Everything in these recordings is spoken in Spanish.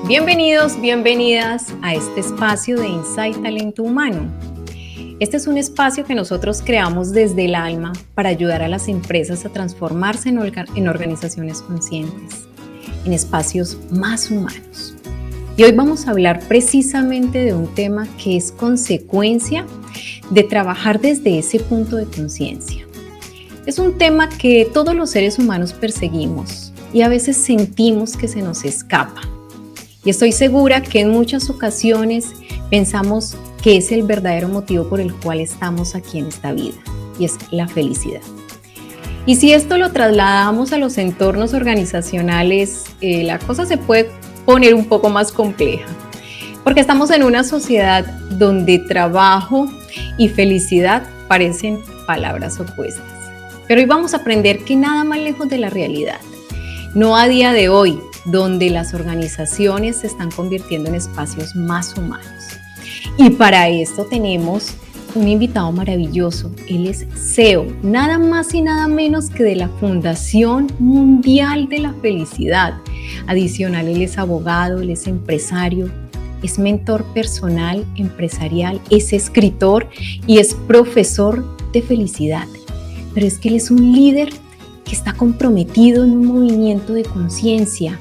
Bienvenidos, bienvenidas a este espacio de Insight Talento Humano. Este es un espacio que nosotros creamos desde el alma para ayudar a las empresas a transformarse en organizaciones conscientes, en espacios más humanos. Y hoy vamos a hablar precisamente de un tema que es consecuencia de trabajar desde ese punto de conciencia. Es un tema que todos los seres humanos perseguimos y a veces sentimos que se nos escapa. Y estoy segura que en muchas ocasiones pensamos que es el verdadero motivo por el cual estamos aquí en esta vida, y es la felicidad. Y si esto lo trasladamos a los entornos organizacionales, la cosa se puede poner un poco más compleja, porque estamos en una sociedad donde trabajo y felicidad parecen palabras opuestas. Pero hoy vamos a aprender que nada más lejos de la realidad, no a día de hoy, donde las organizaciones se están convirtiendo en espacios más humanos. Y para esto tenemos un invitado maravilloso. Él es CEO, nada más y nada menos que de la Fundación Mundial de la Felicidad. Adicional, él es abogado, él es empresario, es mentor personal, empresarial, es escritor y es profesor de felicidad. Pero es que él es un líder que está comprometido en un movimiento de conciencia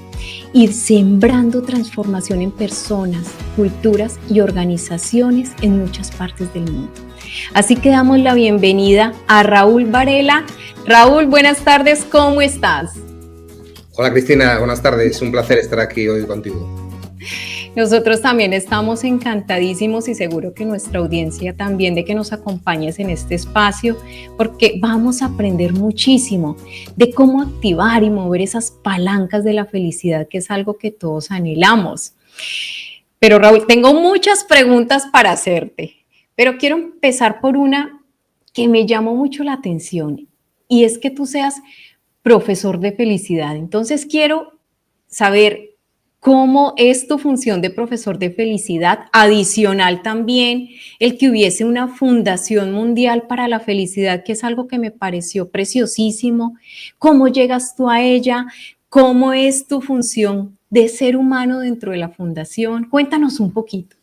y sembrando transformación en personas, culturas y organizaciones en muchas partes del mundo. Así que damos la bienvenida a Raúl Varela. Raúl, buenas tardes, ¿cómo estás? Hola Cristina, buenas tardes, un placer estar aquí hoy contigo. Nosotros también estamos encantadísimos y seguro que nuestra audiencia también de que nos acompañes en este espacio, porque vamos a aprender muchísimo de cómo activar y mover esas palancas de la felicidad, que es algo que todos anhelamos. Pero Raúl, tengo muchas preguntas para hacerte, pero quiero empezar por una que me llamó mucho la atención, y es que tú seas profesor de felicidad. Entonces quiero saber ¿cómo es tu función de profesor de felicidad? Adicional también el que hubiese una fundación mundial para la felicidad, que es algo que me pareció preciosísimo. ¿Cómo llegas tú a ella? ¿Cómo es tu función de ser humano dentro de la fundación? Cuéntanos un poquito.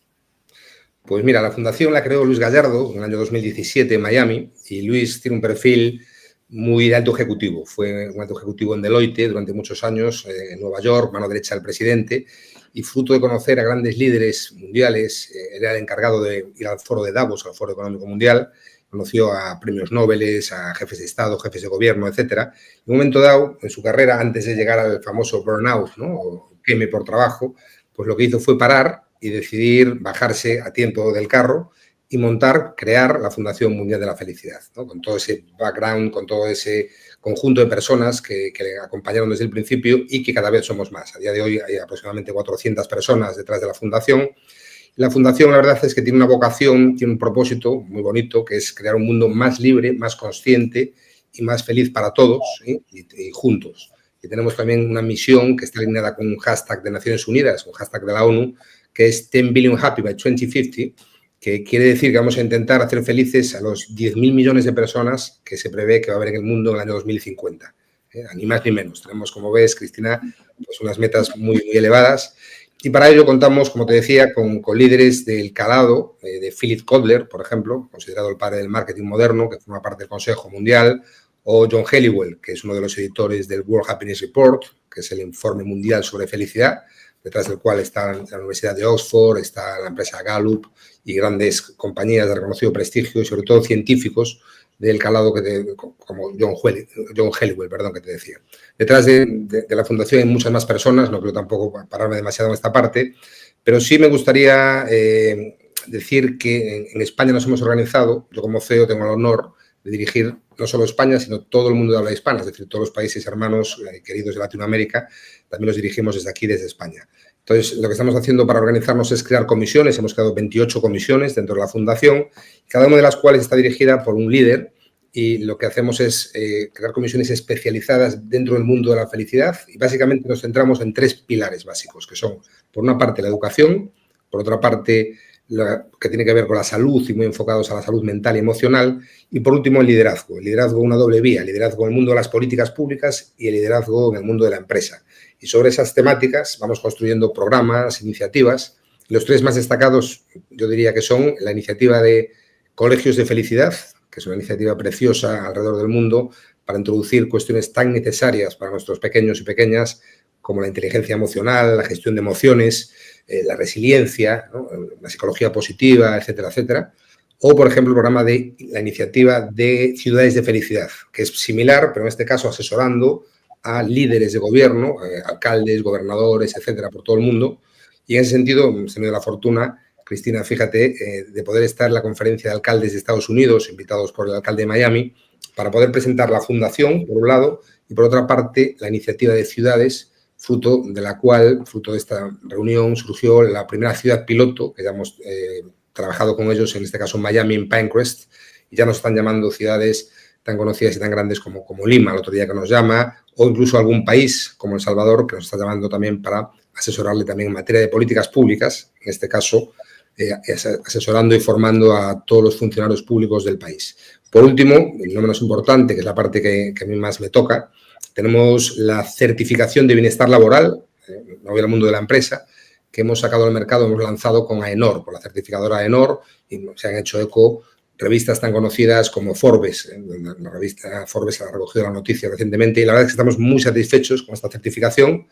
Pues mira, la fundación la creó Luis Gallardo en el año 2017 en Miami, y Luis tiene un perfil muy de alto ejecutivo. Fue un alto ejecutivo en Deloitte durante muchos años, en Nueva York, mano derecha del presidente, y fruto de conocer a grandes líderes mundiales, era el encargado de ir al foro de Davos, al Foro Económico Mundial, conoció a premios Nobel, a jefes de Estado, jefes de gobierno, etcétera. En un momento dado, en su carrera, antes de llegar al famoso burnout, ¿no?, o queme por trabajo, pues lo que hizo fue parar y decidir bajarse a tiempo del carro y crear la Fundación Mundial de la Felicidad, ¿no?, con todo ese background, con todo ese conjunto de personas que le acompañaron desde el principio y que cada vez somos más. A día de hoy hay aproximadamente 400 personas detrás de la Fundación. La Fundación, la verdad es que tiene una vocación, tiene un propósito muy bonito, que es crear un mundo más libre, más consciente y más feliz para todos, ¿sí?, y juntos. Y tenemos también una misión que está alineada con un hashtag de Naciones Unidas, un hashtag de la ONU, que es 10 Billion Happy by 2050, que quiere decir que vamos a intentar hacer felices a los 10.000 millones de personas que se prevé que va a haber en el mundo en el año 2050. Ni más ni menos. Tenemos, como ves, Cristina, pues unas metas muy, muy elevadas. Y para ello contamos, como te decía, con líderes del calado de Philip Kotler, por ejemplo, considerado el padre del marketing moderno, que forma parte del Consejo Mundial, o John Helliwell, que es uno de los editores del World Happiness Report, que es el informe mundial sobre felicidad, detrás del cual está la Universidad de Oxford, está la empresa Gallup y grandes compañías de reconocido prestigio y sobre todo científicos del calado como John Helliwell, que te decía. Detrás de la fundación hay muchas más personas, no quiero tampoco pararme demasiado en esta parte, pero sí me gustaría decir que en España nos hemos organizado. Yo como CEO tengo el honor de dirigir no solo España, sino todo el mundo de habla hispana, es decir, todos los países hermanos queridos de Latinoamérica, también los dirigimos desde aquí, desde España. Entonces, lo que estamos haciendo para organizarnos es crear comisiones. Hemos creado 28 comisiones dentro de la Fundación, cada una de las cuales está dirigida por un líder, y lo que hacemos es crear comisiones especializadas dentro del mundo de la felicidad, y básicamente nos centramos en 3 pilares básicos, que son, por una parte, la educación, por otra parte, que tiene que ver con la salud y muy enfocados a la salud mental y emocional. Y por último, el liderazgo. El liderazgo, una doble vía, el liderazgo en el mundo de las políticas públicas y el liderazgo en el mundo de la empresa. Y sobre esas temáticas vamos construyendo programas, iniciativas. Los 3 más destacados yo diría que son la iniciativa de Colegios de Felicidad, que es una iniciativa preciosa alrededor del mundo para introducir cuestiones tan necesarias para nuestros pequeños y pequeñas como la inteligencia emocional, la gestión de emociones, la resiliencia, ¿no? La psicología positiva, etcétera, etcétera. O, por ejemplo, el programa de la iniciativa de Ciudades de Felicidad, que es similar, pero en este caso asesorando a líderes de gobierno, alcaldes, gobernadores, etcétera, por todo el mundo. Y en ese sentido, hemos tenido la fortuna, Cristina, fíjate, de poder estar en la conferencia de alcaldes de Estados Unidos, invitados por el alcalde de Miami, para poder presentar la fundación, por un lado, y por otra parte, la iniciativa de ciudades, fruto de esta reunión, surgió la primera ciudad piloto, que ya hemos trabajado con ellos, en este caso en Miami, en Pinecrest, y ya nos están llamando ciudades tan conocidas y tan grandes como Lima, el otro día que nos llama, o incluso algún país como El Salvador, que nos está llamando también para asesorarle también en materia de políticas públicas, en este caso asesorando y formando a todos los funcionarios públicos del país. Por último, y no menos importante, que es la parte que a mí más me toca, tenemos la certificación de bienestar laboral, no voy al mundo de la empresa, que hemos sacado al mercado, hemos lanzado con AENOR, con la certificadora AENOR, y se han hecho eco revistas tan conocidas como Forbes. La revista Forbes ha recogido la noticia recientemente y la verdad es que estamos muy satisfechos con esta certificación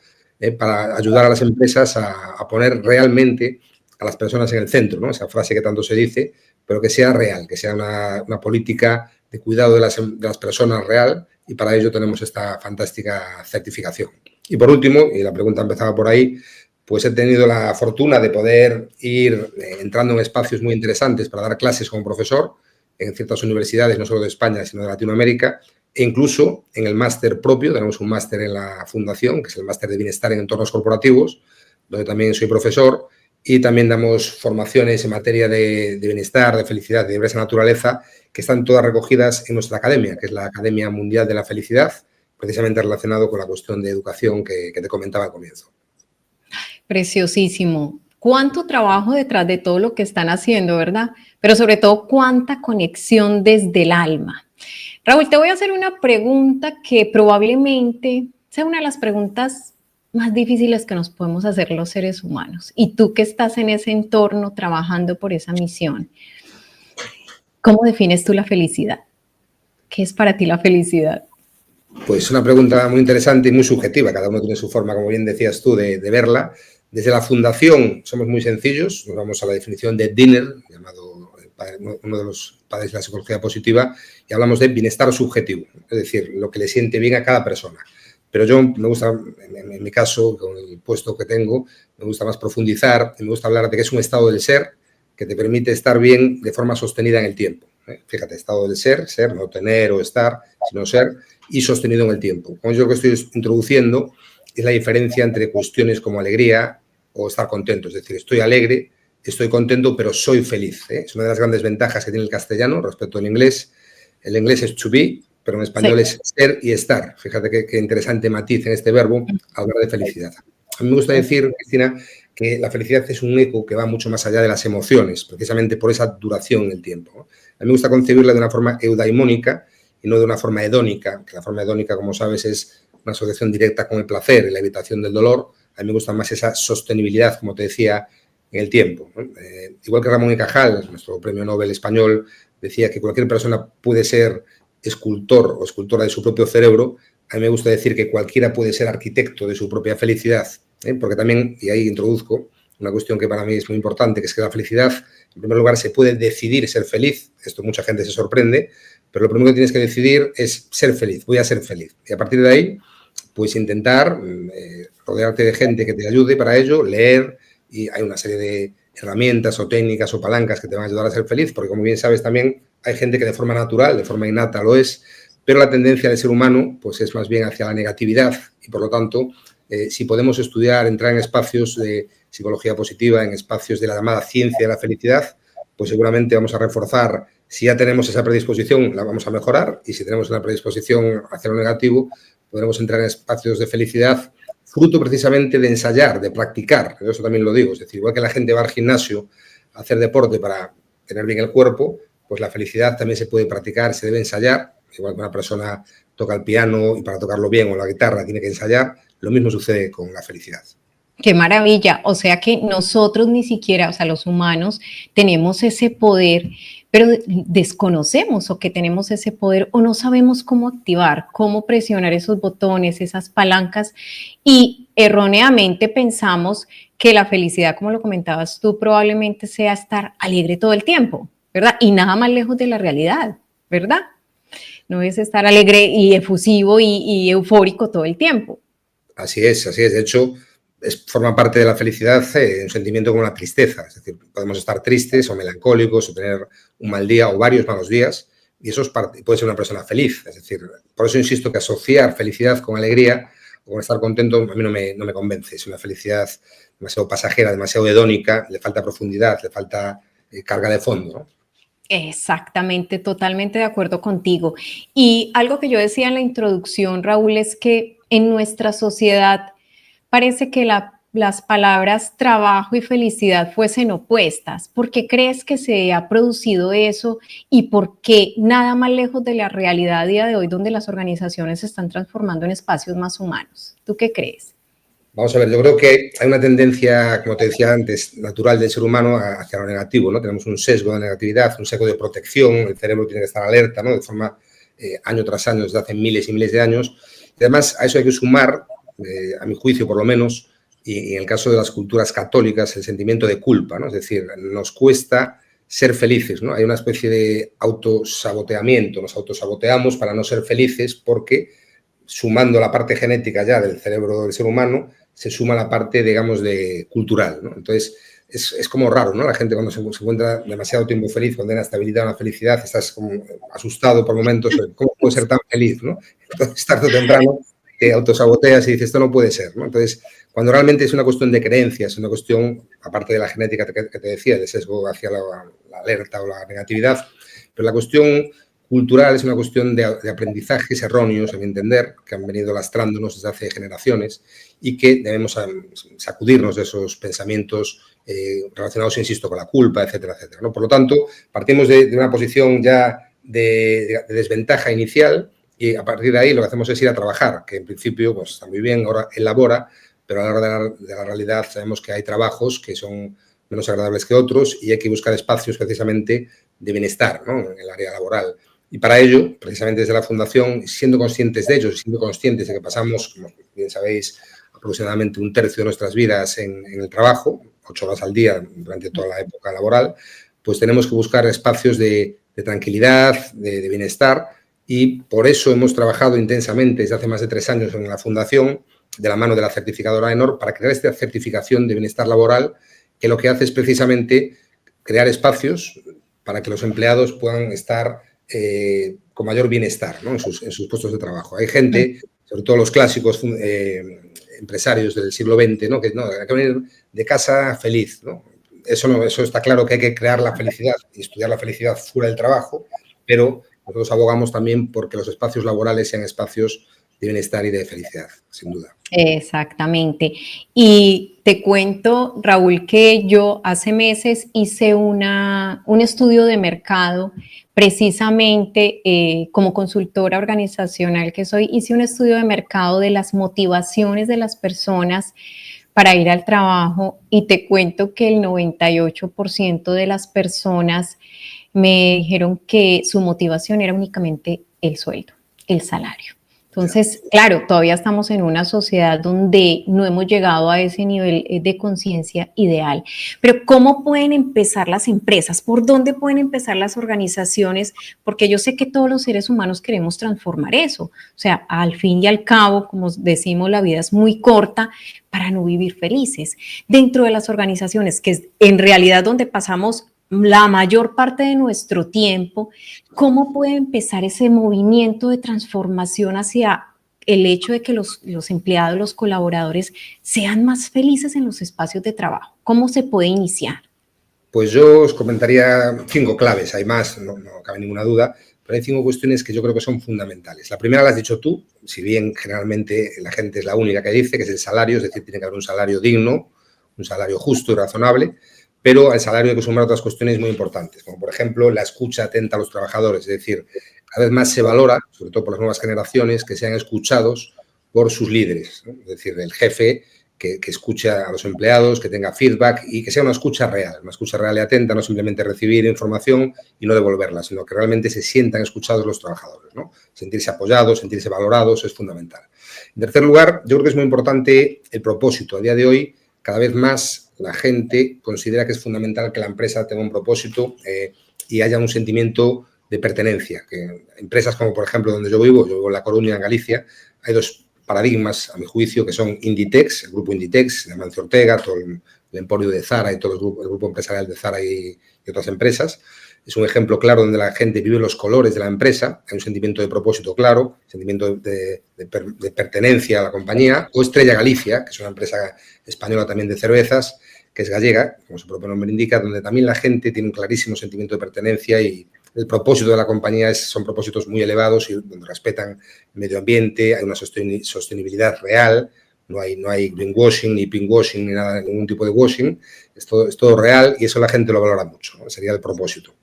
para ayudar a las empresas a poner realmente a las personas en el centro, ¿no? Esa frase que tanto se dice, pero que sea real, que sea una política de cuidado de las personas real, y para ello tenemos esta fantástica certificación. Y por último, y la pregunta empezaba por ahí, pues he tenido la fortuna de poder ir entrando en espacios muy interesantes para dar clases como profesor en ciertas universidades, no solo de España, sino de Latinoamérica, e incluso en el máster propio. Tenemos un máster en la Fundación, que es el máster de Bienestar en Entornos Corporativos, donde también soy profesor, y también damos formaciones en materia de bienestar, de felicidad, de diversa naturaleza, que están todas recogidas en nuestra academia, que es la Academia Mundial de la Felicidad, precisamente relacionado con la cuestión de educación que te comentaba al comienzo. Preciosísimo. Cuánto trabajo detrás de todo lo que están haciendo, ¿verdad? Pero sobre todo, cuánta conexión desde el alma. Raúl, te voy a hacer una pregunta que probablemente sea una de las preguntas más difíciles que nos podemos hacer los seres humanos. Y tú que estás en ese entorno trabajando por esa misión, ¿cómo defines tú la felicidad? ¿Qué es para ti la felicidad? Pues una pregunta muy interesante y muy subjetiva. Cada uno tiene su forma, como bien decías tú, de verla. Desde la Fundación somos muy sencillos. Nos vamos a la definición de Dinner, llamado uno de los padres de la psicología positiva, y hablamos de bienestar subjetivo, es decir, lo que le siente bien a cada persona. Pero yo me gusta, en mi caso, con el puesto que tengo, me gusta más profundizar y me gusta hablar de que es un estado del ser que te permite estar bien de forma sostenida en el tiempo. Fíjate, estado del ser, no tener o estar, sino ser, y sostenido en el tiempo. Como yo lo que estoy introduciendo es la diferencia entre cuestiones como alegría o estar contento. Es decir, estoy alegre, estoy contento, pero soy feliz. Es una de las grandes ventajas que tiene el castellano respecto al inglés. El inglés es to be, pero en español sí es ser y estar. Fíjate qué interesante matiz en este verbo, hablar de felicidad. A mí me gusta decir, Cristina, que la felicidad es un eco que va mucho más allá de las emociones, precisamente por esa duración en el tiempo. A mí me gusta concebirla de una forma eudaimónica y no de una forma hedónica, que la forma hedónica, como sabes, es una asociación directa con el placer y la evitación del dolor. A mí me gusta más esa sostenibilidad, como te decía, en el tiempo. Igual que Ramón y Cajal, nuestro premio Nobel español, decía que cualquier persona puede ser escultor o escultora de su propio cerebro. A mí me gusta decir que cualquiera puede ser arquitecto de su propia felicidad, porque también, y ahí introduzco una cuestión que para mí es muy importante, que es que la felicidad, en primer lugar, se puede decidir ser feliz. Esto mucha gente se sorprende, pero lo primero que tienes que decidir es ser feliz, voy a ser feliz. Y a partir de ahí, pues intentar rodearte de gente que te ayude para ello, leer, y hay una serie de herramientas o técnicas o palancas que te van a ayudar a ser feliz, porque como bien sabes también hay gente que de forma natural, de forma innata lo es, pero la tendencia del ser humano pues es más bien hacia la negatividad y por lo tanto si podemos estudiar, entrar en espacios de psicología positiva, en espacios de la llamada ciencia de la felicidad, pues seguramente vamos a reforzar, si ya tenemos esa predisposición la vamos a mejorar y si tenemos una predisposición hacia lo negativo podremos entrar en espacios de felicidad fruto precisamente de ensayar, de practicar, eso también lo digo, es decir, igual que la gente va al gimnasio hacer deporte para tener bien el cuerpo, pues la felicidad también se puede practicar, se debe ensayar. Igual que una persona toca el piano y para tocarlo bien o la guitarra tiene que ensayar, lo mismo sucede con la felicidad. Qué maravilla. O sea que nosotros ni siquiera, o sea, los humanos tenemos ese poder, pero desconocemos o que tenemos ese poder o no sabemos cómo activar, cómo presionar esos botones, esas palancas y erróneamente pensamos que la felicidad, como lo comentabas tú, probablemente sea estar alegre todo el tiempo, ¿verdad? Y nada más lejos de la realidad, ¿verdad? No es estar alegre y efusivo y eufórico todo el tiempo. Así es, así es. De hecho, forma parte de la felicidad un sentimiento como la tristeza. Es decir, podemos estar tristes o melancólicos o tener un mal día o varios malos días y eso es puede ser una persona feliz. Es decir, por eso insisto que asociar felicidad con alegría o con estar contento a mí no me convence. Es una felicidad demasiado pasajera, demasiado hedónica, le falta profundidad, le falta carga de fondo, ¿no? Exactamente, totalmente de acuerdo contigo. Y algo que yo decía en la introducción, Raúl, es que en nuestra sociedad parece que las palabras trabajo y felicidad fuesen opuestas. ¿Por qué crees que se ha producido eso y por qué nada más lejos de la realidad a día de hoy donde las organizaciones se están transformando en espacios más humanos? ¿Tú qué crees? Vamos a ver, yo creo que hay una tendencia, como te decía antes, natural del ser humano hacia lo negativo, ¿no? Tenemos un sesgo de negatividad, un sesgo de protección, el cerebro tiene que estar alerta, ¿no? De forma año tras año, desde hace miles y miles de años. Y además, a eso hay que sumar, a mi juicio por lo menos, y en el caso de las culturas católicas, el sentimiento de culpa, ¿no? Es decir, nos cuesta ser felices, ¿no? Hay una especie de autosaboteamiento, nos autosaboteamos para no ser felices porque, sumando la parte genética ya del cerebro del ser humano, se suma la parte, digamos, de cultural, ¿no? Entonces, es como raro, ¿no? La gente cuando se encuentra demasiado tiempo feliz, cuando tiene estabilidad o la felicidad, estás como asustado por momentos, ¿cómo puede ser tan feliz, ¿no? Entonces, tarde o temprano, te autosaboteas y dices, esto no puede ser, ¿no? Entonces, cuando realmente es una cuestión de creencias, una cuestión, aparte de la genética que te decía, de sesgo hacia la alerta o la negatividad, pero la cuestión cultural es una cuestión de aprendizajes erróneos, a mi entender, que han venido lastrándonos desde hace generaciones y que debemos sacudirnos de esos pensamientos relacionados, insisto, con la culpa, etcétera, etcétera, ¿no? Por lo tanto, partimos de una posición ya de desventaja inicial y a partir de ahí lo que hacemos es ir a trabajar, que en principio pues, está muy bien, ahora elabora, pero a la hora de la realidad sabemos que hay trabajos que son menos agradables que otros y hay que buscar espacios precisamente de bienestar, ¿no? En el área laboral. Y para ello, precisamente desde la Fundación, siendo conscientes de ello, siendo conscientes de que pasamos, como bien sabéis, aproximadamente un tercio de nuestras vidas en el trabajo, 8 horas al día durante toda la época laboral, pues tenemos que buscar espacios de tranquilidad, de bienestar, y por eso hemos trabajado intensamente desde hace más de 3 años en la Fundación, de la mano de la certificadora ENOR, para crear esta certificación de bienestar laboral, que lo que hace es precisamente crear espacios para que los empleados puedan estar con mayor bienestar, ¿no? en sus puestos de trabajo. Hay gente, sobre todo los clásicos empresarios del siglo XX, ¿no? Que no, hay que venir de casa feliz, ¿no? Eso está claro que hay que crear la felicidad y estudiar la felicidad fuera del trabajo, pero nosotros abogamos también porque los espacios laborales sean espacios de bienestar y de felicidad, sin duda. Exactamente. Y te cuento, Raúl, que yo hace meses hice un estudio de mercado, precisamente como consultora organizacional que soy, hice un estudio de mercado de las motivaciones de las personas para ir al trabajo y te cuento que el 98% de las personas me dijeron que su motivación era únicamente el sueldo, el salario. Entonces, claro, todavía estamos en una sociedad donde no hemos llegado a ese nivel de conciencia ideal. Pero ¿cómo pueden empezar las empresas? ¿Por dónde pueden empezar las organizaciones? Porque yo sé que todos los seres humanos queremos transformar eso. O sea, al fin y al cabo, como decimos, la vida es muy corta para no vivir felices. Dentro de las organizaciones, que es en realidad donde pasamos la mayor parte de nuestro tiempo, ¿cómo puede empezar ese movimiento de transformación hacia el hecho de que los empleados, los colaboradores sean más felices en los espacios de trabajo? ¿Cómo se puede iniciar? Pues yo os comentaría 5 claves, hay más, no cabe ninguna duda, pero hay 5 cuestiones que yo creo que son fundamentales. La primera la has dicho tú, si bien generalmente la gente es la única que dice, que es el salario, es decir, tiene que haber un salario digno, un salario justo y razonable. pero al salario hay que sumar otras cuestiones muy importantes, como por ejemplo la escucha atenta a los trabajadores, es decir, cada vez más se valora, sobre todo por las nuevas generaciones, que sean escuchados por sus líderes, ¿no? Es decir, el jefe que escuche a los empleados, que tenga feedback y que sea una escucha real y atenta, no simplemente recibir información y no devolverla, sino que realmente se sientan escuchados los trabajadores, ¿no? Sentirse apoyados, sentirse valorados es fundamental. En tercer lugar, yo creo que es muy importante el propósito. A día de hoy, cada vez más la gente considera que es fundamental que la empresa tenga un propósito y haya un sentimiento de pertenencia. Que empresas como, por ejemplo, donde yo vivo en La Coruña, en Galicia, hay dos paradigmas, a mi juicio, que son Inditex, el grupo Inditex, de Amancio Ortega, todo el emporio de Zara y todo el grupo empresarial de Zara y otras empresas. Es un ejemplo claro donde la gente vive los colores de la empresa, hay un sentimiento de propósito claro, sentimiento de pertenencia a la compañía. O Estrella Galicia, que es una empresa española también de cervezas, que es gallega, como su propio nombre indica, donde también la gente tiene un clarísimo sentimiento de pertenencia y el propósito de la compañía son propósitos muy elevados y donde respetan el medio ambiente, hay una sostenibilidad real, no hay greenwashing, ni pinkwashing, ni nada, ningún tipo de washing, es todo real y eso la gente lo valora mucho, ¿no? Sería el propósito.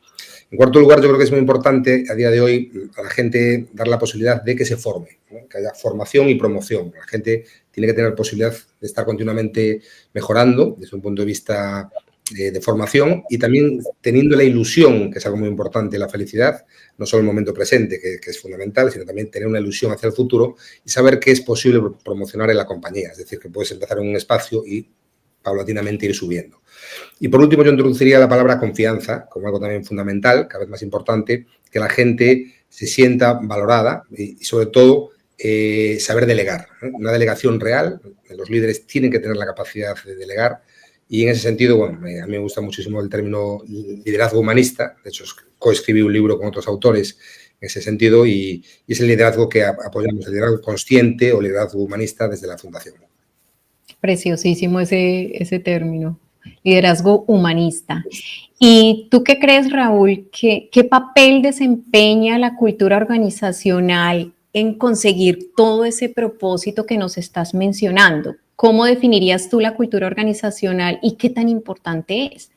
En cuarto lugar, yo creo que es muy importante a día de hoy a la gente dar la posibilidad de que se forme, ¿no? Que haya formación y promoción. La gente tiene que tener posibilidad de estar continuamente mejorando desde un punto de vista de formación y también teniendo la ilusión, que es algo muy importante, la felicidad, no solo el momento presente, que es fundamental, sino también tener una ilusión hacia el futuro y saber que es posible promocionar en la compañía. Es decir, que puedes empezar en un espacio y paulatinamente ir subiendo. Y por último, yo introduciría la palabra confianza como algo también fundamental, cada vez más importante, que la gente se sienta valorada y sobre todo, saber delegar, ¿eh? Una delegación real. Los líderes tienen que tener la capacidad de delegar y en ese sentido, bueno, a mí me gusta muchísimo el término liderazgo humanista. De hecho, coescribí un libro con otros autores en ese sentido y es el liderazgo que apoyamos, el liderazgo consciente o liderazgo humanista desde la Fundación. Preciosísimo ese término, liderazgo humanista. ¿Y tú qué crees, Raúl? ¿Qué papel desempeña la cultura organizacional en conseguir todo ese propósito que nos estás mencionando? ¿Cómo definirías tú la cultura organizacional y qué tan importante es?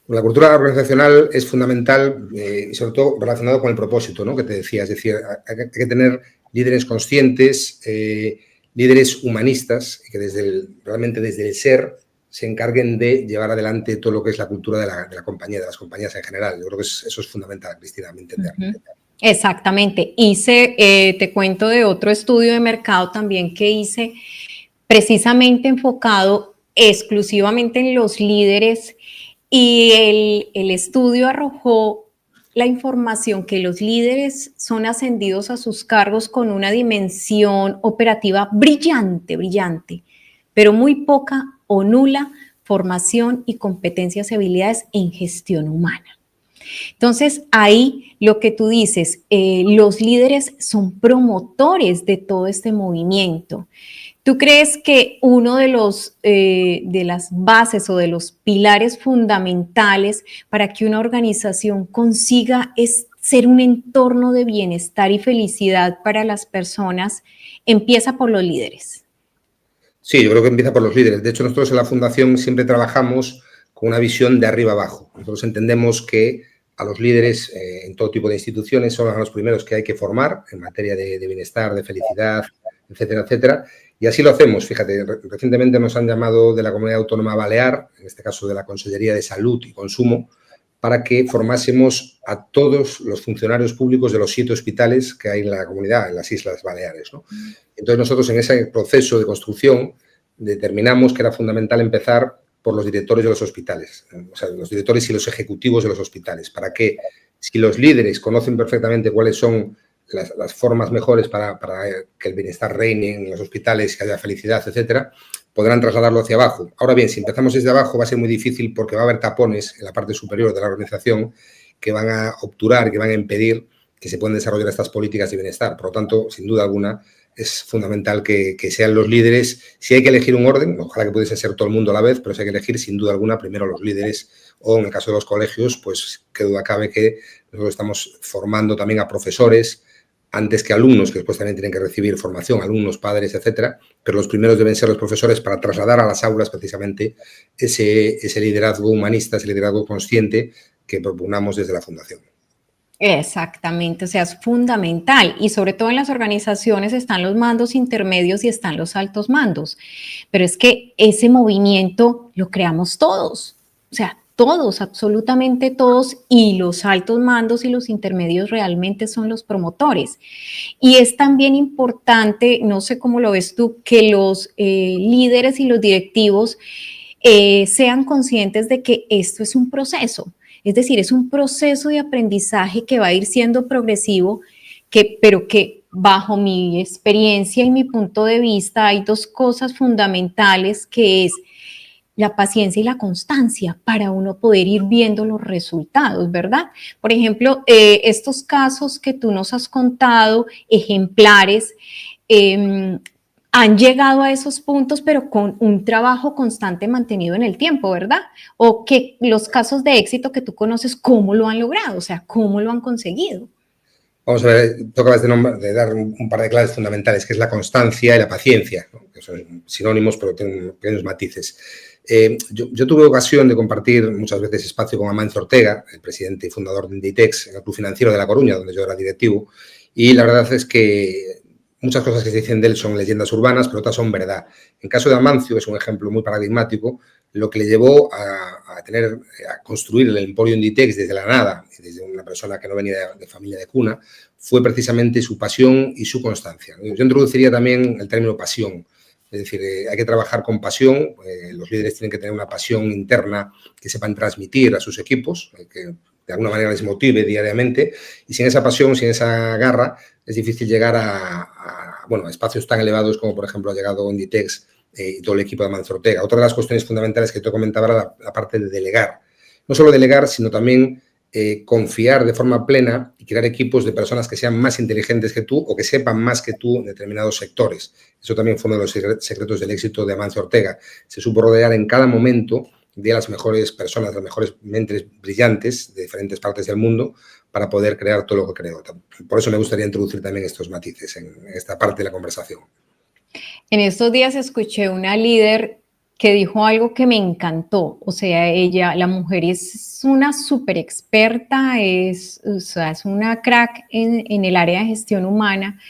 La cultura organizacional es fundamental y sobre todo relacionado con el propósito, ¿no? Que te decía, es decir, hay que tener líderes conscientes, líderes humanistas que realmente desde el ser se encarguen de llevar adelante todo lo que es la cultura de la compañía, de las compañías en general. Yo creo que eso es fundamental, Cristina, a mi entender. Exactamente. Te cuento de otro estudio de mercado también que hice, precisamente enfocado exclusivamente en los líderes, y el estudio arrojó la información que los líderes son ascendidos a sus cargos con una dimensión operativa brillante, pero muy poca o nula formación y competencias y habilidades en gestión humana. Entonces, ahí lo que tú dices, los líderes son promotores de todo este movimiento. ¿Tú crees que uno de las bases o de los pilares fundamentales para que una organización consiga es ser un entorno de bienestar y felicidad para las personas empieza por los líderes? Sí, yo creo que empieza por los líderes. De hecho, nosotros en la Fundación siempre trabajamos con una visión de arriba abajo. Nosotros entendemos que a los líderes en todo tipo de instituciones son los primeros que hay que formar en materia de bienestar, de felicidad, etcétera, etcétera. Y así lo hacemos. Fíjate, recientemente nos han llamado de la Comunidad Autónoma Balear, en este caso de la Consellería de Salud y Consumo, para que formásemos a todos los funcionarios públicos de los 7 hospitales que hay en la comunidad, en las Islas Baleares, ¿no? Entonces, nosotros en ese proceso de construcción determinamos que era fundamental empezar por los directores de los hospitales, o sea, los directores y los ejecutivos de los hospitales, para que si los líderes conocen perfectamente cuáles son las formas mejores para que el bienestar reine en los hospitales, que haya felicidad, etcétera, podrán trasladarlo hacia abajo. Ahora bien, si empezamos desde abajo va a ser muy difícil porque va a haber tapones en la parte superior de la organización que van a obturar, que van a impedir que se puedan desarrollar estas políticas de bienestar. Por lo tanto, sin duda alguna, es fundamental que sean los líderes. Si hay que elegir un orden, ojalá que pudiese ser todo el mundo a la vez, pero si hay que elegir, sin duda alguna, primero los líderes o, en el caso de los colegios, pues qué duda cabe que nosotros estamos formando también a profesores, antes que alumnos, que después también tienen que recibir formación, alumnos, padres, etcétera, pero los primeros deben ser los profesores para trasladar a las aulas precisamente ese liderazgo humanista, ese liderazgo consciente que propugnamos desde la Fundación. Exactamente, o sea, es fundamental y sobre todo en las organizaciones están los mandos intermedios y están los altos mandos, pero es que ese movimiento lo creamos todos, o sea, todos, absolutamente todos, y los altos mandos y los intermedios realmente son los promotores. Y es también importante, no sé cómo lo ves tú, que los líderes y los directivos sean conscientes de que esto es un proceso. Es decir, es un proceso de aprendizaje que va a ir siendo progresivo, pero que bajo mi experiencia y mi punto de vista hay dos cosas fundamentales, que es la paciencia y la constancia para uno poder ir viendo los resultados, ¿verdad? Por ejemplo, estos casos que tú nos has contado, ejemplares, han llegado a esos puntos, pero con un trabajo constante mantenido en el tiempo, ¿verdad? O que los casos de éxito que tú conoces, ¿cómo lo han logrado? O sea, ¿cómo lo han conseguido? Vamos a ver, tocabas de dar un par de claves fundamentales, que es la constancia y la paciencia, ¿no? Que son sinónimos, pero tienen pequeños matices. Yo tuve ocasión de compartir muchas veces espacio con Amancio Ortega, el presidente y fundador de Inditex, en el Club Financiero de La Coruña, donde yo era directivo, y la verdad es que muchas cosas que se dicen de él son leyendas urbanas, pero otras son verdad. En caso de Amancio, es un ejemplo muy paradigmático, lo que le llevó a construir el emporio Inditex desde la nada, desde una persona que no venía de familia de cuna, fue precisamente su pasión y su constancia. Yo introduciría también el término pasión. Es decir, hay que trabajar con pasión, los líderes tienen que tener una pasión interna que sepan transmitir a sus equipos, que de alguna manera les motive diariamente, y sin esa pasión, sin esa garra, es difícil llegar a espacios tan elevados como, por ejemplo, ha llegado Inditex y todo el equipo de Amancio Ortega. Otra de las cuestiones fundamentales que te comentaba era la parte de delegar. No solo delegar, sino también confiar de forma plena y crear equipos de personas que sean más inteligentes que tú o que sepan más que tú en determinados sectores. Eso también fue uno de los secretos del éxito de Amancio Ortega. Se supo rodear en cada momento de las mejores personas, las mejores mentes brillantes de diferentes partes del mundo para poder crear todo lo que creó. Por eso me gustaría introducir también estos matices en esta parte de la conversación. En estos días escuché una líder que dijo algo que me encantó. O sea, ella, la mujer es una súper experta, es una crack en el área de gestión humana,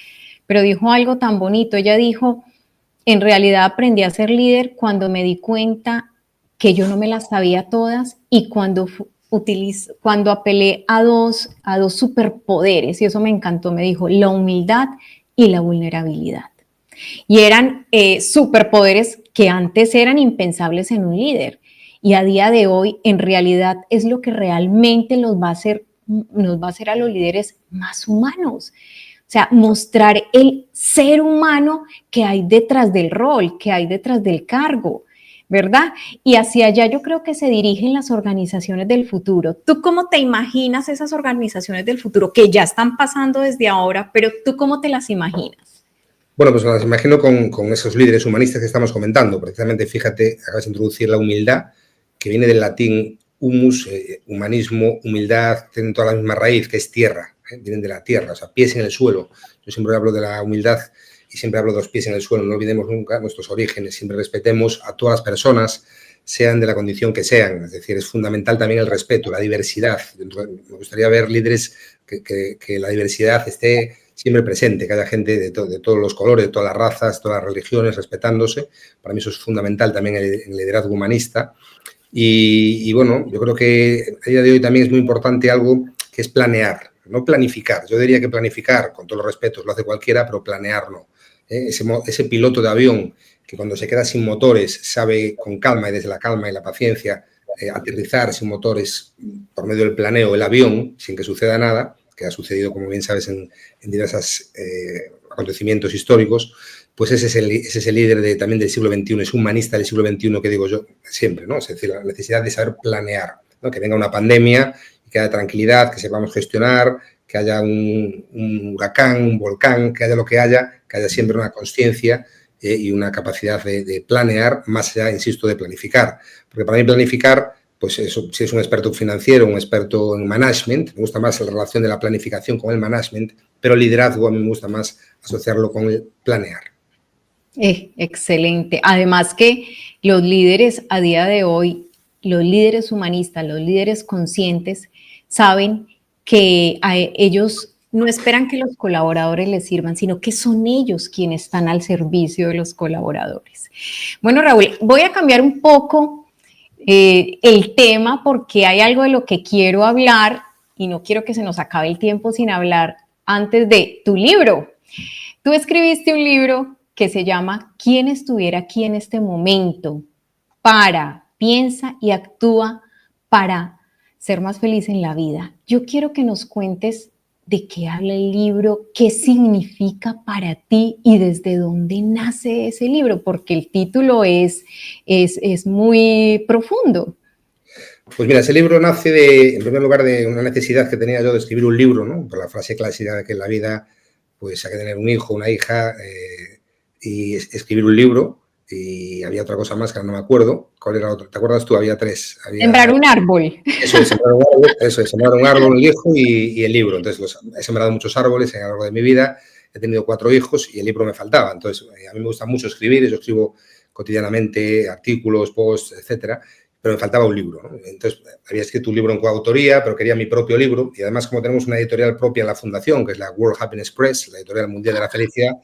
pero dijo algo tan bonito. Ella dijo, en realidad aprendí a ser líder cuando me di cuenta que yo no me las sabía todas y cuando apelé a dos superpoderes, y eso me encantó. Me dijo, la humildad y la vulnerabilidad. Y eran superpoderes que antes eran impensables en un líder. Y a día de hoy, en realidad, es lo que realmente nos va a hacer a los líderes más humanos. O sea, mostrar el ser humano que hay detrás del rol, que hay detrás del cargo, ¿verdad? Y hacia allá yo creo que se dirigen las organizaciones del futuro. ¿Tú cómo te imaginas esas organizaciones del futuro que ya están pasando desde ahora, pero tú cómo te las imaginas? Bueno, pues las imagino con esos líderes humanistas que estamos comentando. Precisamente, fíjate, acabas de introducir la humildad, que viene del latín humus, humanismo, humildad, tienen toda la misma raíz, que es tierra, vienen de la tierra, o sea, pies en el suelo. Yo siempre hablo de la humildad y siempre hablo de los pies en el suelo. No olvidemos nunca nuestros orígenes, siempre respetemos a todas las personas, sean de la condición que sean. Es decir, es fundamental también el respeto, la diversidad. Me gustaría ver líderes que la diversidad esté siempre presente, que haya gente de todos los colores, de todas las razas, todas las religiones, respetándose. Para mí eso es fundamental también en el liderazgo humanista. Y bueno, yo creo que a día de hoy también es muy importante algo que es planear, no planificar. Yo diría que planificar, con todos los respetos, lo hace cualquiera, pero planear no. Ese piloto de avión que cuando se queda sin motores sabe con calma y desde la calma y la paciencia aterrizar sin motores por medio del planeo el avión sin que suceda nada, que ha sucedido, como bien sabes, en diversos acontecimientos históricos, pues ese es el líder también del siglo XXI, es humanista del siglo XXI, que digo yo siempre, ¿no? Es decir, la necesidad de saber planear, ¿no? Que venga una pandemia y que haya tranquilidad, que sepamos gestionar, que haya un huracán, un volcán, que haya lo que haya siempre una consciencia y una capacidad de planear, más allá, insisto, de planificar. Porque para mí planificar pues eso, si es un experto financiero, un experto en management, me gusta más la relación de la planificación con el management, pero el liderazgo a mí me gusta más asociarlo con el planear. Excelente. Además que los líderes a día de hoy, los líderes humanistas, los líderes conscientes, saben que ellos no esperan que los colaboradores les sirvan, sino que son ellos quienes están al servicio de los colaboradores. Bueno, Raúl, voy a cambiar un poco el tema porque hay algo de lo que quiero hablar y no quiero que se nos acabe el tiempo sin hablar antes de tu libro. Tú escribiste un libro que se llama ¿Quién estuviera aquí en este momento? Piensa y actúa para ser más feliz en la vida. Yo quiero que nos cuentes de qué habla el libro, qué significa para ti y desde dónde nace ese libro, porque el título es muy profundo. Pues mira, ese libro nace en primer lugar, de una necesidad que tenía yo de escribir un libro, ¿no? Por la frase clásica de que en la vida pues hay que tener un hijo, una hija y escribir un libro. Y había otra cosa más que no me acuerdo. ¿Cuál era otra? ¿Te acuerdas tú? Había tres. Sembrar un árbol. Eso es, sembrar un árbol, el hijo y el libro. Entonces, he sembrado muchos árboles a lo largo de mi vida. He tenido 4 hijos y el libro me faltaba. Entonces, a mí me gusta mucho escribir. Yo escribo cotidianamente artículos, posts, etcétera. Pero me faltaba un libro, ¿no? Entonces, había escrito un libro en coautoría, pero quería mi propio libro. Y además, como tenemos una editorial propia en la fundación, que es la World Happiness Press, la editorial mundial de la felicidad,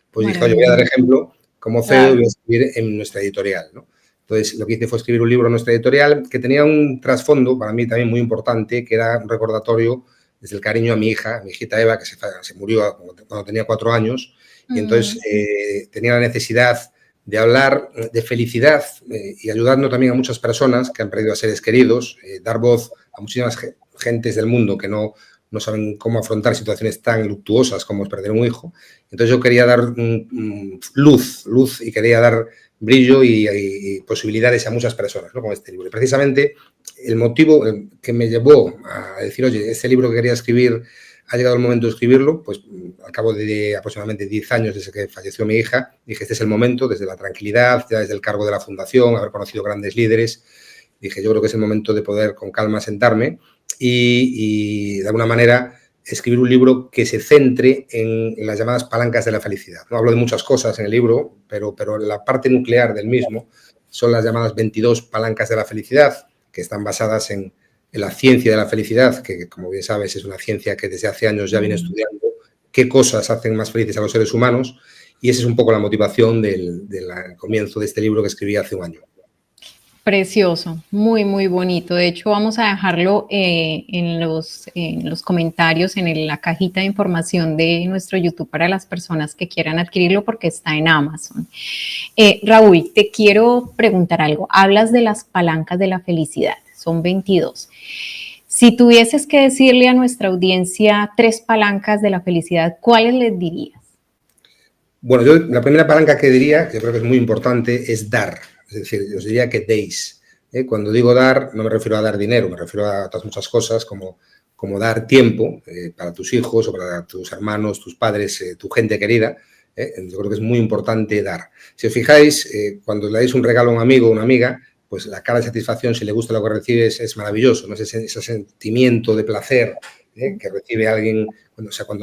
pues dije, oye, voy a dar ejemplo como CEO y voy a escribir en nuestra editorial, ¿no? Entonces, lo que hice fue escribir un libro en nuestra editorial que tenía un trasfondo, para mí también muy importante, que era un recordatorio desde el cariño a mi hijita Eva, que se murió cuando tenía 4 años. Y entonces tenía la necesidad de hablar de felicidad y ayudando también a muchas personas que han perdido a seres queridos, dar voz a muchísimas gentes del mundo que no saben cómo afrontar situaciones tan luctuosas como es perder un hijo. Entonces yo quería dar luz y quería dar brillo y posibilidades a muchas personas, ¿no? Con este libro. Y precisamente el motivo que me llevó a decir, oye, este libro que quería escribir, ha llegado el momento de escribirlo, pues al cabo de aproximadamente 10 años desde que falleció mi hija, dije, este es el momento, desde la tranquilidad, ya desde el cargo de la fundación, haber conocido grandes líderes, dije, yo creo que es el momento de poder con calma sentarme y de alguna manera escribir un libro que se centre en las llamadas palancas de la felicidad. No hablo de muchas cosas en el libro, pero la parte nuclear del mismo son las llamadas 22 palancas de la felicidad, que están basadas en la ciencia de la felicidad, que como bien sabes es una ciencia que desde hace años ya viene estudiando qué cosas hacen más felices a los seres humanos, y esa es un poco la motivación del comienzo de este libro que escribí hace un año. Precioso, muy, muy bonito. De hecho, vamos a dejarlo en los comentarios, en la cajita de información de nuestro YouTube para las personas que quieran adquirirlo porque está en Amazon. Raúl, te quiero preguntar algo. Hablas de las palancas de la felicidad, son 22. Si tuvieses que decirle a nuestra audiencia 3 palancas de la felicidad, ¿cuáles les dirías? Bueno, yo la primera palanca que diría, que creo que es muy importante, es dar. Es decir, os diría que deis. Cuando digo dar, no me refiero a dar dinero, me refiero a otras muchas cosas como dar tiempo para tus hijos o para tus hermanos, tus padres, tu gente querida. Yo creo que es muy importante dar. Si os fijáis, cuando le dais un regalo a un amigo o una amiga, pues la cara de satisfacción, si le gusta lo que recibes, es maravilloso, ¿no? Ese sentimiento de placer que recibe alguien,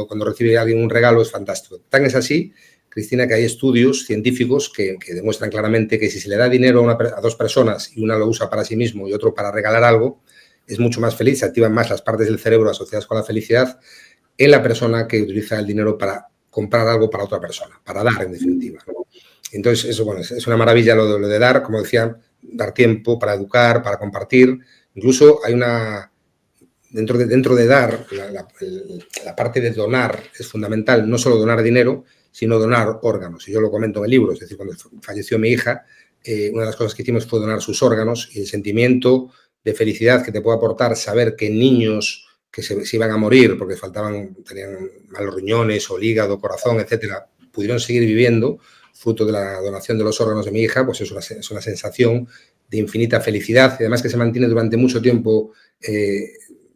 cuando recibe alguien un regalo es fantástico. Tan es así, Cristina, que hay estudios científicos que demuestran claramente que si se le da dinero a 2 personas y una lo usa para sí mismo y otro para regalar algo, es mucho más feliz, se activan más las partes del cerebro asociadas con la felicidad en la persona que utiliza el dinero para comprar algo para otra persona, para dar en definitiva, ¿no? Entonces, eso, bueno, es una maravilla lo de dar, como decía, dar tiempo para educar, para compartir. Incluso hay dentro de dar, la parte de donar es fundamental, no solo donar dinero, sino donar órganos. Y yo lo comento en el libro, es decir, cuando falleció mi hija, una de las cosas que hicimos fue donar sus órganos y el sentimiento de felicidad que te puede aportar saber que niños que se iban a morir porque tenían malos riñones o el hígado, corazón, etcétera, pudieron seguir viviendo fruto de la donación de los órganos de mi hija, pues es una sensación de infinita felicidad y además que se mantiene durante mucho tiempo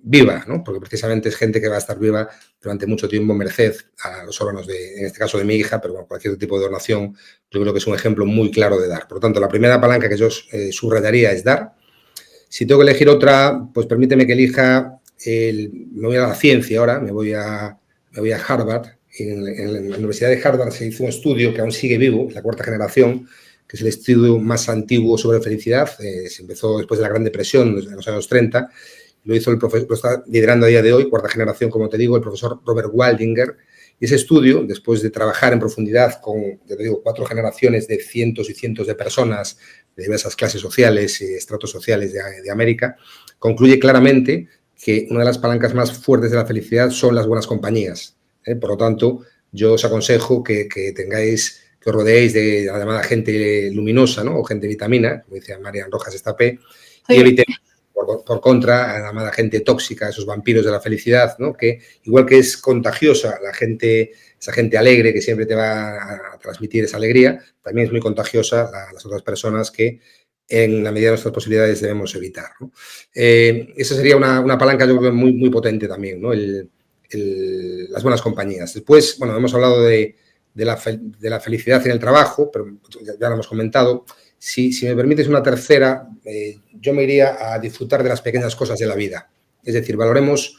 viva, ¿no? Porque precisamente es gente que va a estar viva durante mucho tiempo merced a los órganos, en este caso de mi hija, pero bueno, cualquier tipo de donación, yo creo que es un ejemplo muy claro de dar. Por lo tanto, la primera palanca que yo subrayaría es dar. Si tengo que elegir otra, pues permíteme que elija, me voy a la ciencia ahora, me voy a Harvard. En la Universidad de Harvard se hizo un estudio que aún sigue vivo, la cuarta generación, que es el estudio más antiguo sobre felicidad. Se empezó después de la Gran Depresión, en los años 30. Lo hizo el profesor, lo está liderando a día de hoy, cuarta generación, como te digo, el profesor Robert Waldinger. Y ese estudio, después de trabajar en profundidad con, ya te digo, 4 generaciones de cientos y cientos de personas de diversas clases sociales y estratos sociales de América, concluye claramente que una de las palancas más fuertes de la felicidad son las buenas compañías. Por lo tanto, yo os aconsejo que os rodeéis de la llamada gente luminosa, ¿no? O gente vitamina, como decía Marian Rojas Estapé, y evitemos, por contra, a la llamada gente tóxica, esos vampiros de la felicidad, ¿no? Que igual que es contagiosa esa gente alegre que siempre te va a transmitir esa alegría, también es muy contagiosa las otras personas que en la medida de nuestras posibilidades debemos evitar, ¿no? Esa sería una palanca, yo creo, muy, muy potente también, ¿no? Las buenas compañías. Después, bueno, hemos hablado de la felicidad en el trabajo, pero ya lo hemos comentado. Si me permites una tercera, yo me iría a disfrutar de las pequeñas cosas de la vida. Es decir, valoremos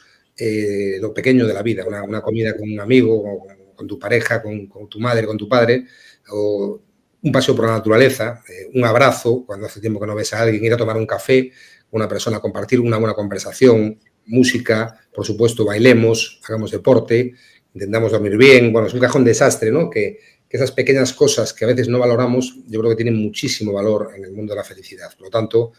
lo pequeño de la vida, una comida con un amigo, con tu pareja, con tu madre, con tu padre, o un paseo por la naturaleza, un abrazo cuando hace tiempo que no ves a alguien, ir a tomar un café con una persona, compartir una buena conversación, música, por supuesto, bailemos, hagamos deporte, intentamos dormir bien. Bueno, es un cajón desastre, ¿no? Que esas pequeñas cosas que a veces no valoramos, yo creo que tienen muchísimo valor en el mundo de la felicidad. Por lo tanto,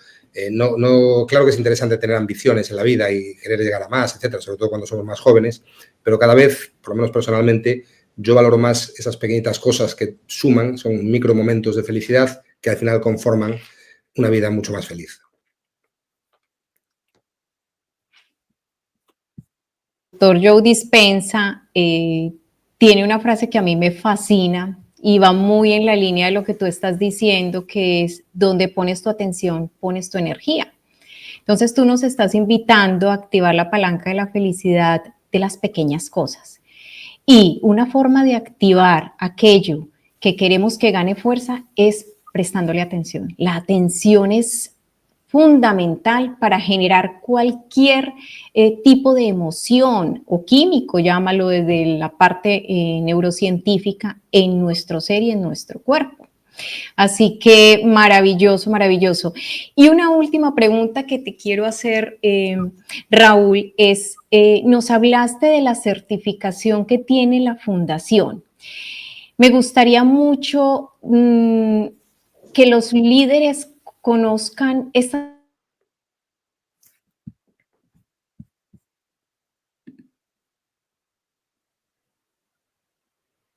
claro que es interesante tener ambiciones en la vida y querer llegar a más, etcétera, sobre todo cuando somos más jóvenes, pero cada vez, por lo menos personalmente, yo valoro más esas pequeñitas cosas que suman, son micromomentos de felicidad que al final conforman una vida mucho más feliz. Doctor Joe Dispenza tiene una frase que a mí me fascina y va muy en la línea de lo que tú estás diciendo, que es: donde pones tu atención, pones tu energía. Entonces tú nos estás invitando a activar la palanca de la felicidad de las pequeñas cosas. Y una forma de activar aquello que queremos que gane fuerza es prestándole atención. La atención es fundamental para generar cualquier tipo de emoción o químico, llámalo desde la parte neurocientífica, en nuestro ser y en nuestro cuerpo. Así que maravilloso, maravilloso. Y una última pregunta que te quiero hacer, Raúl, es, nos hablaste de la certificación que tiene la Fundación. Me gustaría mucho que los líderes conozcan esta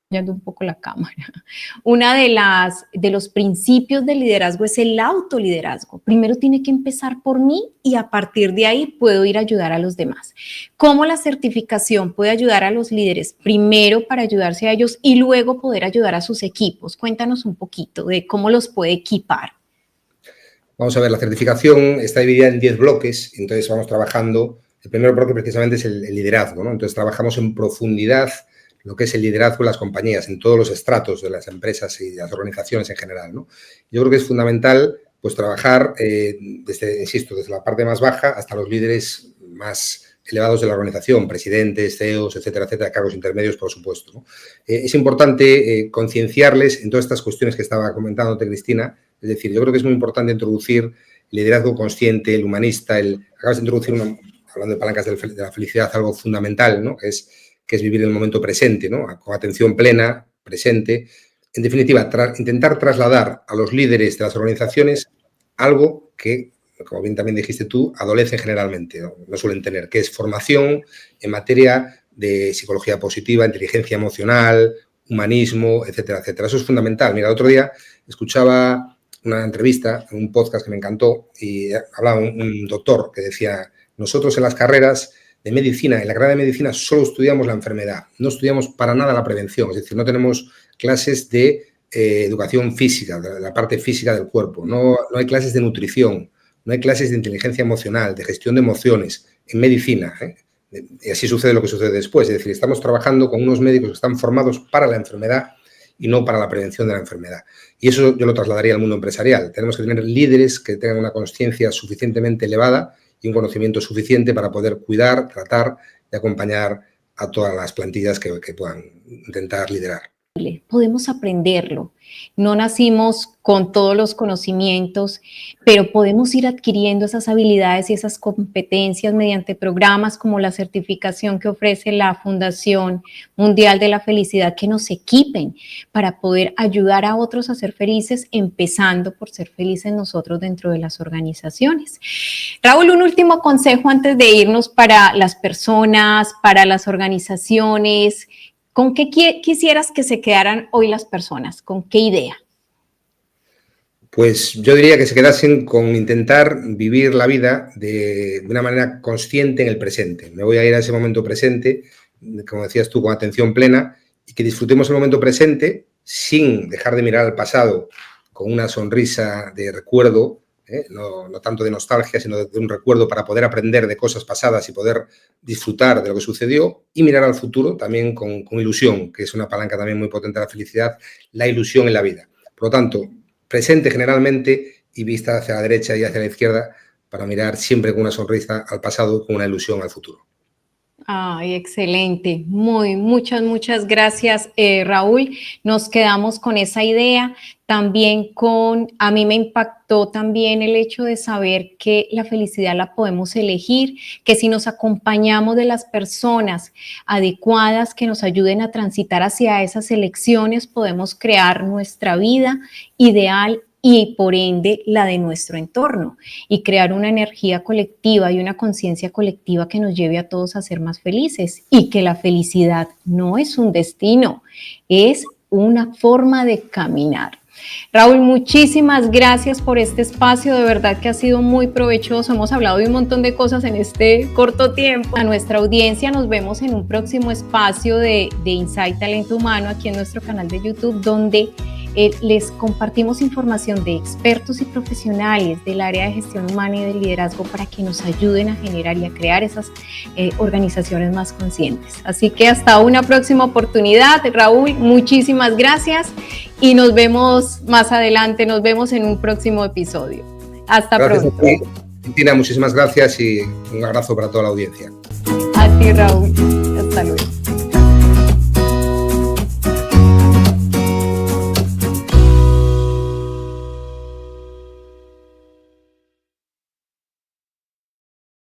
un poco la cámara. Una de los principios del liderazgo es el autoliderazgo. Primero tiene que empezar por mí y a partir de ahí puedo ir a ayudar a los demás. ¿Cómo la certificación puede ayudar a los líderes? Primero para ayudarse a ellos y luego poder ayudar a sus equipos. Cuéntanos un poquito de cómo los puede equipar. Vamos a ver, la certificación está dividida en 10 bloques, entonces vamos trabajando. El primer bloque precisamente es el liderazgo, ¿no? Entonces trabajamos en profundidad lo que es el liderazgo en las compañías, en todos los estratos de las empresas y de las organizaciones en general, ¿no? Yo creo que es fundamental pues trabajar, insisto, desde la parte más baja hasta los líderes más elevados de la organización, presidentes, CEOs, etcétera, etcétera, cargos intermedios, por supuesto, ¿no? Es importante concienciarles en todas estas cuestiones que estaba comentándote, Cristina. Es decir, yo creo que es muy importante introducir el liderazgo consciente, el humanista, acabas de introducir, hablando de palancas de la felicidad, algo fundamental, ¿no? Que es vivir el momento presente, ¿no? Con atención plena, presente. En definitiva, intentar trasladar a los líderes de las organizaciones algo que, como bien también dijiste tú, adolecen generalmente, no suelen tener, que es formación en materia de psicología positiva, inteligencia emocional, humanismo, etcétera, etcétera. Eso es fundamental. Mira, el otro día escuchaba una entrevista en un podcast que me encantó y hablaba un doctor que decía: nosotros en las carreras de medicina, en la carrera de medicina, solo estudiamos la enfermedad, no estudiamos para nada la prevención, es decir, no tenemos clases de educación física, de la parte física del cuerpo, no hay clases de nutrición, no hay clases de inteligencia emocional, de gestión de emociones en medicina, y así sucede lo que sucede después, es decir, estamos trabajando con unos médicos que están formados para la enfermedad y no para la prevención de la enfermedad. Y eso yo lo trasladaría al mundo empresarial. Tenemos que tener líderes que tengan una consciencia suficientemente elevada y un conocimiento suficiente para poder cuidar, tratar y acompañar a todas las plantillas que puedan intentar liderar. Podemos aprenderlo. No nacimos con todos los conocimientos, pero podemos ir adquiriendo esas habilidades y esas competencias mediante programas como la certificación que ofrece la Fundación Mundial de la Felicidad, que nos equipen para poder ayudar a otros a ser felices, empezando por ser felices nosotros dentro de las organizaciones. Raúl, un último consejo antes de irnos para las personas, para las organizaciones. ¿Con qué quisieras que se quedaran hoy las personas? ¿Con qué idea? Pues yo diría que se quedasen con intentar vivir la vida de una manera consciente en el presente. Me voy a ir a ese momento presente, como decías tú, con atención plena, y que disfrutemos el momento presente sin dejar de mirar al pasado con una sonrisa de recuerdo, no tanto de nostalgia, sino de un recuerdo para poder aprender de cosas pasadas y poder disfrutar de lo que sucedió, y mirar al futuro también con ilusión, que es una palanca también muy potente de la felicidad, la ilusión en la vida. Por lo tanto, presente generalmente y vista hacia la derecha y hacia la izquierda para mirar siempre con una sonrisa al pasado, con una ilusión al futuro. Ay, excelente. Muchas gracias, Raúl. Nos quedamos con esa idea. También a mí me impactó también el hecho de saber que la felicidad la podemos elegir, que si nos acompañamos de las personas adecuadas que nos ayuden a transitar hacia esas elecciones, podemos crear nuestra vida ideal y por ende la de nuestro entorno, y crear una energía colectiva y una conciencia colectiva que nos lleve a todos a ser más felices, y que la felicidad no es un destino, es una forma de caminar. Raúl, muchísimas gracias por este espacio, de verdad que ha sido muy provechoso, hemos hablado de un montón de cosas en este corto tiempo. A nuestra audiencia nos vemos en un próximo espacio de Insight Talento Humano aquí en nuestro canal de YouTube, donde les compartimos información de expertos y profesionales del área de gestión humana y de liderazgo para que nos ayuden a generar y a crear esas organizaciones más conscientes. Así que hasta una próxima oportunidad, Raúl, muchísimas gracias y nos vemos más adelante, nos vemos en un próximo episodio. Hasta pronto. Cristina, muchísimas gracias y un abrazo para toda la audiencia. A ti, Raúl. Hasta luego.